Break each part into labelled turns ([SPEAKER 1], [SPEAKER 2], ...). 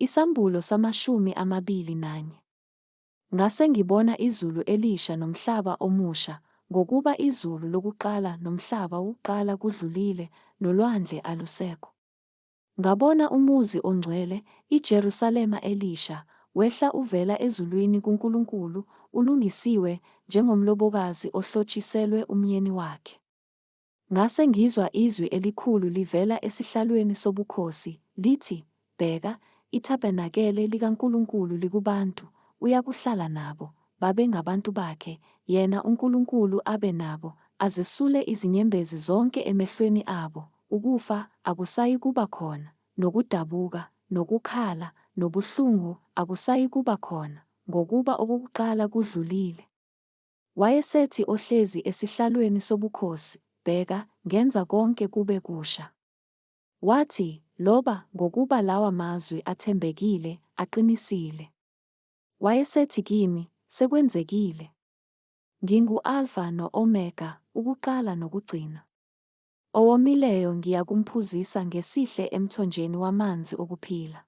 [SPEAKER 1] Isambulo sama-21. Ngase ngibona izulu elisha nomhlaba omusha, ngokuba izulu lokuqala nomhlaba wokuqala kudlulile, nolwandle alusekho. Ngabona umuzi ongcwele, iJerusalema elisha, wehla uvela ezulwini kuNkulunkulu, ulungisiwe njengomlobokazi ohlotshiselwe umyeni wakhe. Ngase ngizwa izwi elikhulu livela esihlalweni sobukhosi, lithi, "Bheka, ithabenakele likaNkulunkulu likubantu, uyakuhlala nabo, babe ngabantu bakhe, yena uNkulunkulu abe nabo, azesule izinyembezi zonke emehlweni abo. Ukufa akusayi kuba khona, nokudabuka, nokukhala, nobuhlungu akusayi kuba khona, ngokuba okokuqala kudlulile." Wayesethi ohlezi esihlalweni sobukhosi, "Bheka, ngenza konke kube kusha." Wathi, "Loba, ngokuba lawa mazwi athembekile, aqinisile." Wayesethi kimi, "Sekwenzekile. Ngingu-Alfa no-Omega, ukuqala nokugcina. Owomileyo ngiyakumphuzisa ngesihle emthonjeni wamanzi okuphila.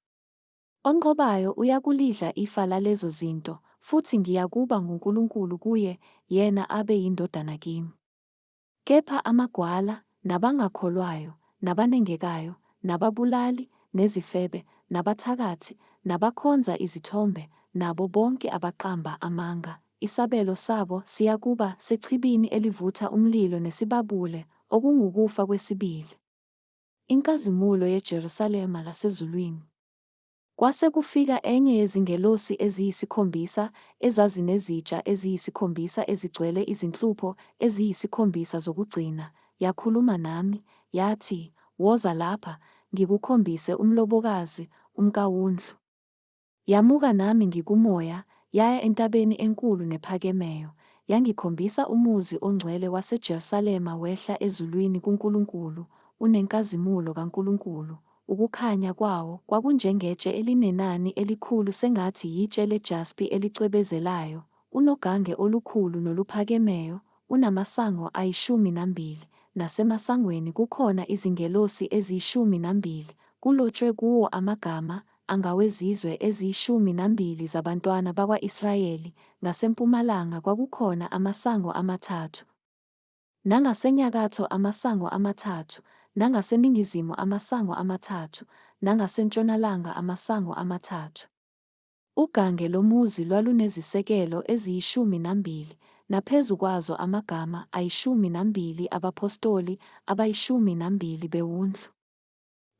[SPEAKER 1] Onqobayo uyakulidla ifa lalezo zinto, futhi ngiyakuba nguNkulunkulu kuye, yena abe yindodana kimi. Kepha amagwala, nabangakholwayo, nabanengekayo, nababulali, nezifebe, nabathakathi, nabakhonza izithombe, nabo bonke abaqamba amanga, isabelo sabo siyakuba sechibini elivutha umlilo nesibabule, okungukufa kwesibili. Inkazimulo yeJerusalema lasezulwini." Kwase kufika enye yezingelosi eziyisikhombisa ezazinezitsha eziyisikhombisa ezigcwele izinhlupho eziyisikhombisa zokugcina, yakhuluma nami, yathi, "Woza lapha, ngikukhombise umlobokazi, umkawundlu." Yamuka nami ngikumoya, yaya entabeni enkulu nephakemeyo, yangikhombisa umuzi ongcwele waseJerusalema wehla ezulwini kuNkulunkulu, unenkazimulo kaNkulunkulu. Ukukhanya kwawo kwakunjengetshe elinenani elikhulu sengathi yitshe lejaspi elicwebezelayo, unogange olukhulu noluphakemeyo, unamasango 12, nasemasangweni kukhona izingelosi eziyi-12, kulotshwe kuwo amagama angawezizwe eziyi-12 zabantwana bakwa-Israyeli. Ngasempumalanga kwakukhona amasango amathathu, nangasenyakatho amasango amathathu, nangaseningizimu amasango amathathu, nangasentshonalanga amasango amathathu. Ugange lomuzi lwalunezisekelo eziyi-12, naphezu kwazo amagama ayi-12 abapostoli abayi-12 bewundlu.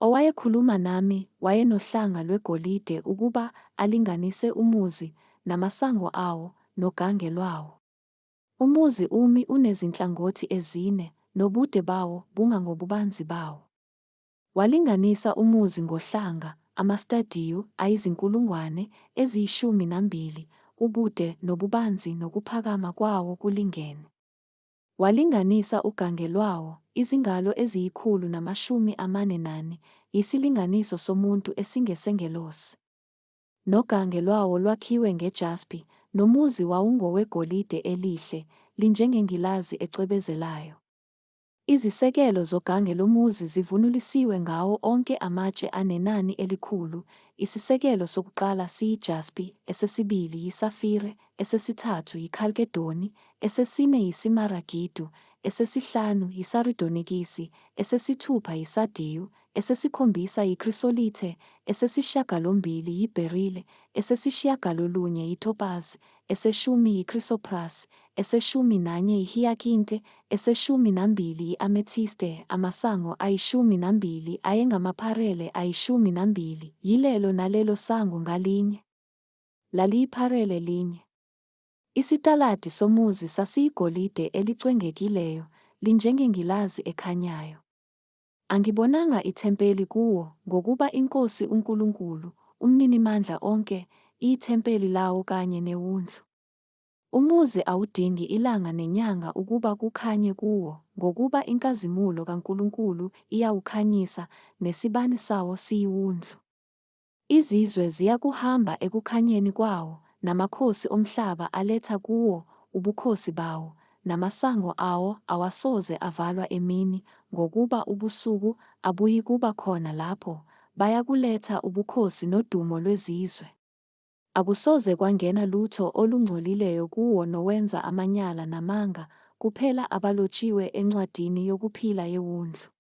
[SPEAKER 1] Owayekhuluma nami wayenohlanga lwegolide ukuba alinganise umuzi, namasango awo, nogange lwawo. Umuzi umi unezinhlangothi ezine, nobude bawo bungangobubanzi bawo. Walinganisa umuzi ngohlanga, amastadiyu ayizinkulungwane eziyi-12, ubude nobubanzi nokuphakama kwawo kulingene. Walinganisa ugange lwawo, izingalo eziyi-144, yisilinganiso somuntu esingesengelosi. Nogange lwawo lwakhiwe ngejaspi, nomuzi wawungowegolide elihle, linjengengilazi ecwebezelayo. Izisekelo zogange lomuzi zivunulisiwe ngawo onke amatshe anenani elikhulu, isisekelo sokuqala siyijaspi, esesibili yisafire, esesithathu yikhalkedoni, esesine yisimaragidu, esesihlanu yisaridonikisi, esesithupha yisadiyu, esesikhombisa yikrisolithe, esesishiyagalombili yibherile, esesishiyagalolunye yithopazi, eseshumi yikrisoprasi, eseshumi-1 yihiyakinte, eseshumi-2 yi-amethiste. Amasango ayi-12 ayengamapharele ayi-12, yilelo nalelo sango ngalinye laliyipharele linye. Isitaladi somuzi sasiyigolide elicwengekileyo, linjengengilazi ekhanyayo. Angibonanga ithempeli kuwo, ngokuba iNkosi uNkulunkulu, uMninimandla onke, iyithempeli lawo kanye newundlu. Umuzi awudingi ilanga nenyanga ukuba kukhanye kuwo, ngokuba inkazimulo kaNkulunkulu iyawukhanyisa, nesibani sawo siyiwundlu. Izizwe ziyakuhamba ekukhanyeni kwawo, namakhosi omhlaba aletha kuwo ubukhosi bawo, namasango awo awasoze avalwa emini, ngokuba ubusuku abuyikuba khona lapho, bayakuletha ubukhosi nodumo lwezizwe. Akusoze kwangena lutho olungcolileyo kuwo nowenza amanyala namanga, kuphela abalotshiwe encwadini yokuphila yeWundlu.